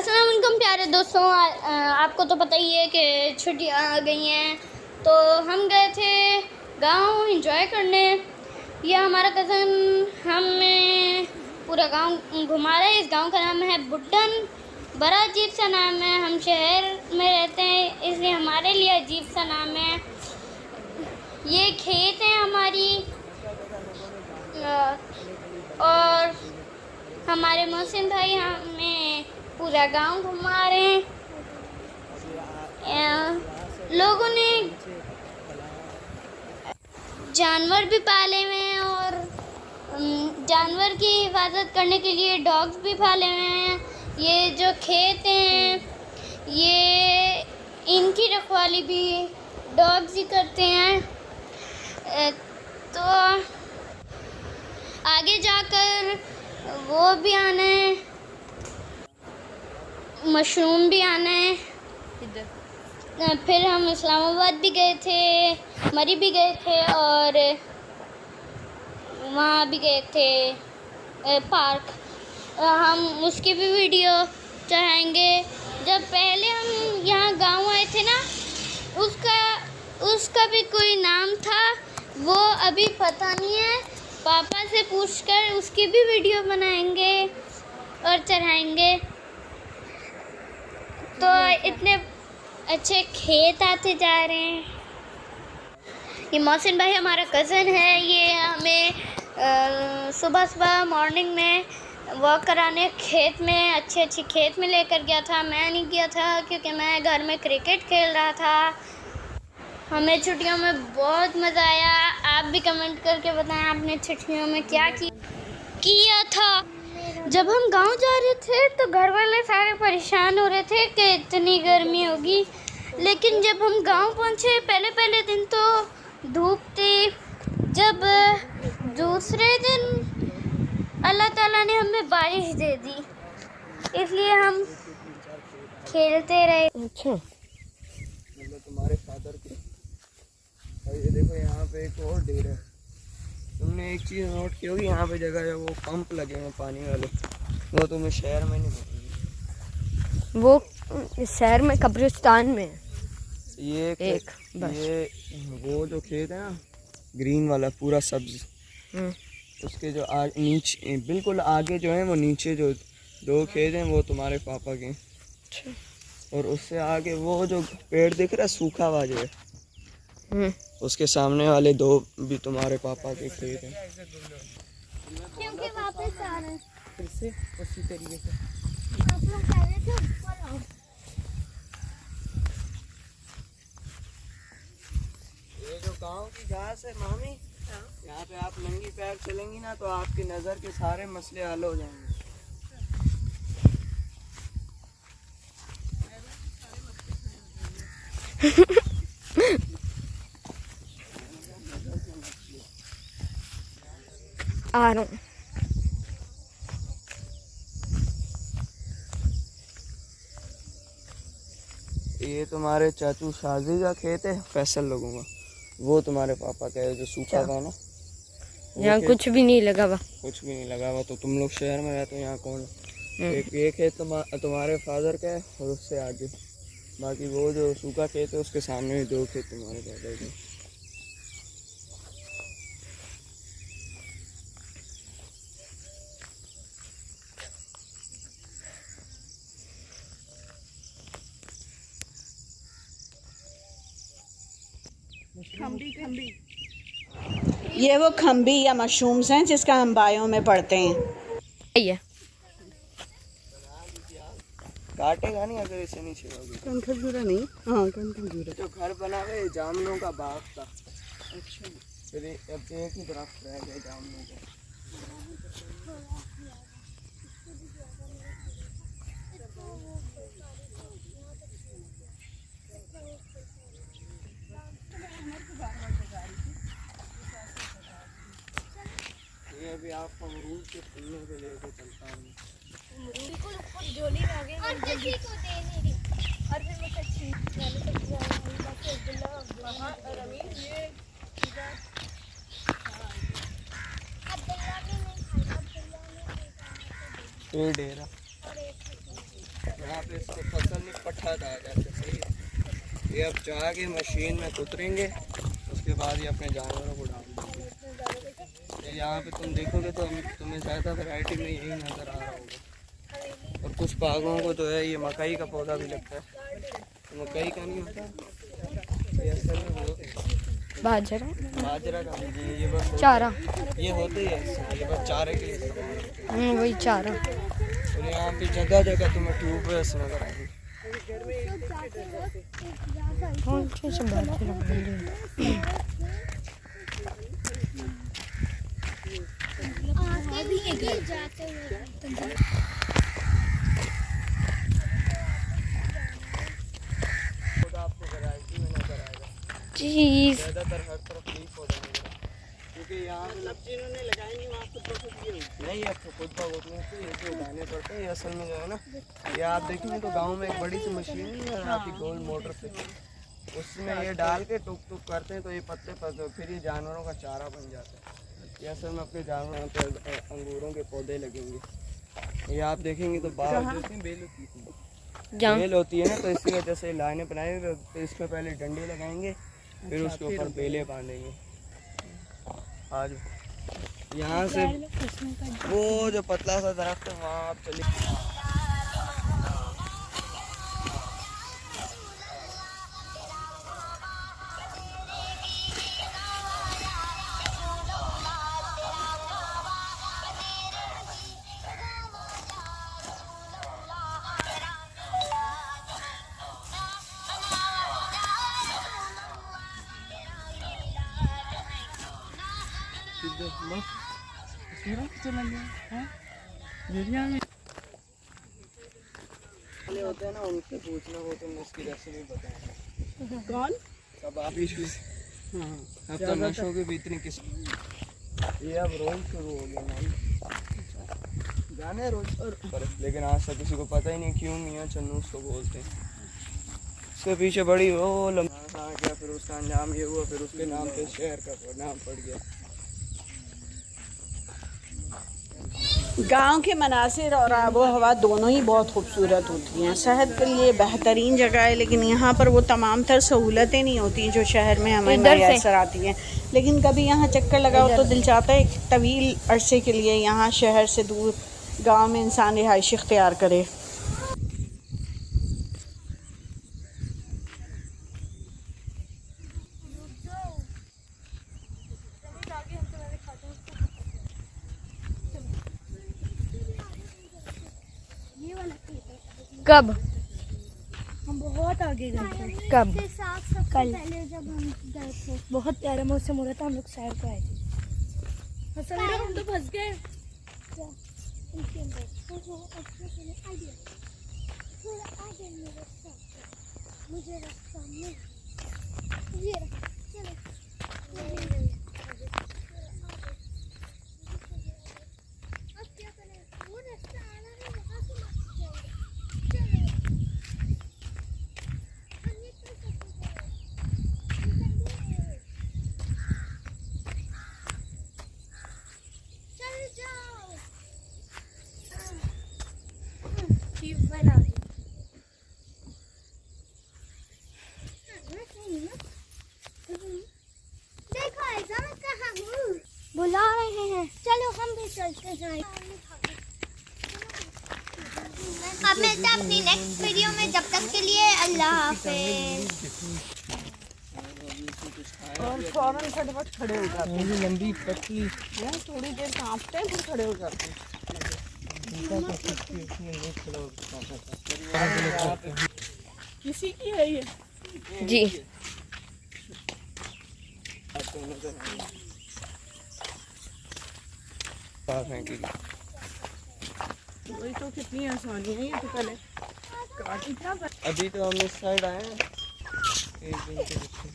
अस्सलाम वालेकुम प्यारे दोस्तों, आपको तो पता ही है कि छुट्टियां आ गई हैं, तो हम गए थे गांव एंजॉय करने। ये हमारा कज़न हमें पूरा गांव घुमा रहा है। इस गांव का नाम है बुड्डन। बड़ा अजीब सा नाम है। हम शहर में रहते हैं इसलिए हमारे लिए अजीब सा नाम है। ये खेत है हमारी, और हमारे मोहसिन भाई हमें पूरा गांव घुमा रहे हैं। लोगों ने जानवर भी पाले हुए हैं और जानवर की हिफाजत करने के लिए डॉग्स भी पाले हुए हैं। ये जो खेत हैं ये इनकी रखवाली भी डॉग्स ही करते हैं। तो आगे जाकर वो भी आना है, मशरूम भी आना है। फिर हम इस्लामाबाद भी गए थे, मरी भी गए थे और वहाँ भी गए थे पार्क। हम उसकी भी वीडियो चढ़ाएंगे। जब पहले हम यहाँ गांव आए थे ना, उसका भी कोई नाम था, वो अभी पता नहीं है। पापा से पूछकर उसकी भी वीडियो बनाएंगे और चढ़ाएंगे। तो इतने अच्छे खेत आते जा रहे हैं। ये मोहसिन भाई हमारा कज़न है। ये हमें सुबह सुबह मॉर्निंग में वॉक कराने खेत में अच्छी खेत में लेकर गया था। मैं नहीं गया था क्योंकि मैं घर में क्रिकेट खेल रहा था। हमें छुट्टियों में बहुत मज़ा आया। आप भी कमेंट करके बताएं आपने छुट्टियों में क्या किया था। जब हम गांव जा रहे थे तो घर वाले सारे परेशान हो रहे थे कि इतनी गर्मी होगी, लेकिन जब हम गांव पहुंचे पहले दिन तो धूप थी। जब दूसरे दिन अल्लाह ताला ने हमें बारिश दे दी, इसलिए हम खेलते रहे। अच्छा, मतलब तुम्हारे फादर के। और ये देखो यहाँ पे एक और डेर है। तुमने एक चीज़ नोट की होगी, यहाँ पे जगह है वो पंप लगे हैं पानी वाले, वो तुम्हें शहर में नहीं मिलेंगे। वो शहर में कब्रिस्तान में है। ये वो जो खेत है ना ग्रीन वाला पूरा सब्ज, उसके जो नीचे बिल्कुल आगे जो है वो नीचे जो 2 खेत हैं वो तुम्हारे पापा के। और उससे आगे वो जो पेड़ दिख रहा है सूखा हुआ जो है, उसके सामने वाले 2 भी तुम्हारे पापा के खेत हैं। क्योंकि वापस आ रहे हैं फिर से उसी तरीके से। आप लोग कह रहे थे ऊपर आओ। ये जो गांव की घास है मामी, यहाँ पे आप नंगी पैर चलेंगी ना तो आपकी नज़र के सारे मसले हल हो जाएंगे। आ रहा हूँ। ये तुम्हारे चाचू शाजी का खेत है, फैसल लोगों का। वो तुम्हारे पापा का है जो सूखा था ना, यहाँ कुछ भी नहीं लगा हुआ। कुछ भी नहीं लगा हुआ। तो तुम लोग शहर में रहते हो, यहाँ कौन? एक ये खेत तुम्हारे फादर का है और उससे आगे बाकी वो जो सूखा खेत है उसके सामने भी 2 खेत तुम्हारे पापा के। ये वो खम्बी या मशरूम्स हैं जिसका हम बायों में पढ़ते हैं। ये काटेगा नहीं अगर इसे नहीं छिड़ोगे। कनखजूरा नहीं, हाँ कनखजूरा। जो घर बना हुआ जामुनों का बाग था। अच्छा, फिर अब एक ही दरख्त रह गया जामुनों का। ये अभी आपको अमरूद के फूलों पे लेके चलता हूँ। बिल्कुल ऊपर झोली में आ गए और किसी को दे नहीं रही। और फिर वो अच्छी ये डेरा यहाँ पे इसको फसल में पट्ठा कहा जाता है। सही है, ये अब जाके मशीन में कुतरेंगे, उसके बाद ये अपने जानवरों को डाल देंगे। यहाँ पे तुम देखोगे तो तुम्हें ज़्यादा वैरायटी में यही नज़र आ रहा होगा। और कुछ बागों को तो है ये मकई का पौधा भी लगता है, तो मकई का नहीं होता ये असल में वो बाजरा का ये बस चारा, ये होते ही है, ये बस चारे के लिए इस्तेमाल होते हैं। वही चारा। और यहाँ पे जगह जगह तुम्हें ट्यूबवेल्स नजर आएंगे। कौन सी बाजरा? आपको वैरायटी में नजर आएगा। चीज ज़्यादातर हर तरफ यही पौधा मिलेगा, क्योंकि यहाँ पे जिन्होंने लगाए नहीं वहाँ खुद नहीं है, तो खुद खुद ये उगाने पड़ते हैं। ये असल में जो है ना, ये आप देखेंगे तो गांव में एक बड़ी सी मशीन है आती गोल मोटर से, उसमें ये डाल के टुक टुक करते हैं तो ये पत्ते पत्ते फिर ये जानवरों का चारा बन जाता है। ये असल में अपने जानवरों पे अंगूरों के पौधे लगेंगे। ये आप देखेंगे तो बेल होती है ना, तो इसी वजह से लाइनें बनाएंगे, तो इसमें पहले डंडे लगाएंगे, फिर उसके ऊपर बेलें बांधेंगे। आज यहाँ से वो जो पतला सा दरख्त है वहाँ आप चले। होते हैं ना, उनसे पूछना हो तो उसकी रेसिपी बताएं। कौन? अब आप ही अब तो नशों की भी इतनी किस्म, ये अब रोज शुरू हो गया ना जाने रोज पर, लेकिन आज तक किसी को पता ही नहीं क्यों मियाँ चन्नू उसको बोलते हैं। उसके पीछे बड़ी वो लम्हा गया, फिर उसका अंजाम ये हुआ, फिर उसके नाम पे शहर का नाम पड़ गया। गांव के मनासिर और आबो हवा दोनों ही बहुत खूबसूरत होती हैं, सेहत के लिए बेहतरीन जगह है, लेकिन यहाँ पर वो तमाम तर सहूलतें नहीं होती जो शहर में हमें मैसर आती हैं। लेकिन कभी यहाँ चक्कर लगाओ तो दिल चाहता है एक तवील अरसे के लिए यहाँ शहर से दूर गांव में इंसान रिहाइश इख्तियार करे। कब? हम बहुत आगे गए थे। कब? कल पहले जब हम गए थे, बहुत प्यारा मौसम हो रहा था, हम लोग सैर को आए थे। असल में हम तो फंस गए। मुझे रास्ता में ये चलो अब क्या करें, वो रास्ता आना है, वहाँ से मत जाओ। देखो ऐसा मैं कहाँ हूँ, बुला रहे हैं, चलो हम भी चलते हैं। अब मिलते हैं अपनी नेक्स्ट वीडियो में, जब तक के लिए अल्लाह हाफिज़। और फौरन फटाफट खड़े हो जाते हैं, लंबी पतली यार थोड़ी देर कांपते हैं फिर खड़े हो जाते हैं। किसी की है ये? जी वही तो, कितनी आसानी है ये तो। पहले अभी तो हम इस साइड आए हैं एक दिन के पीछे।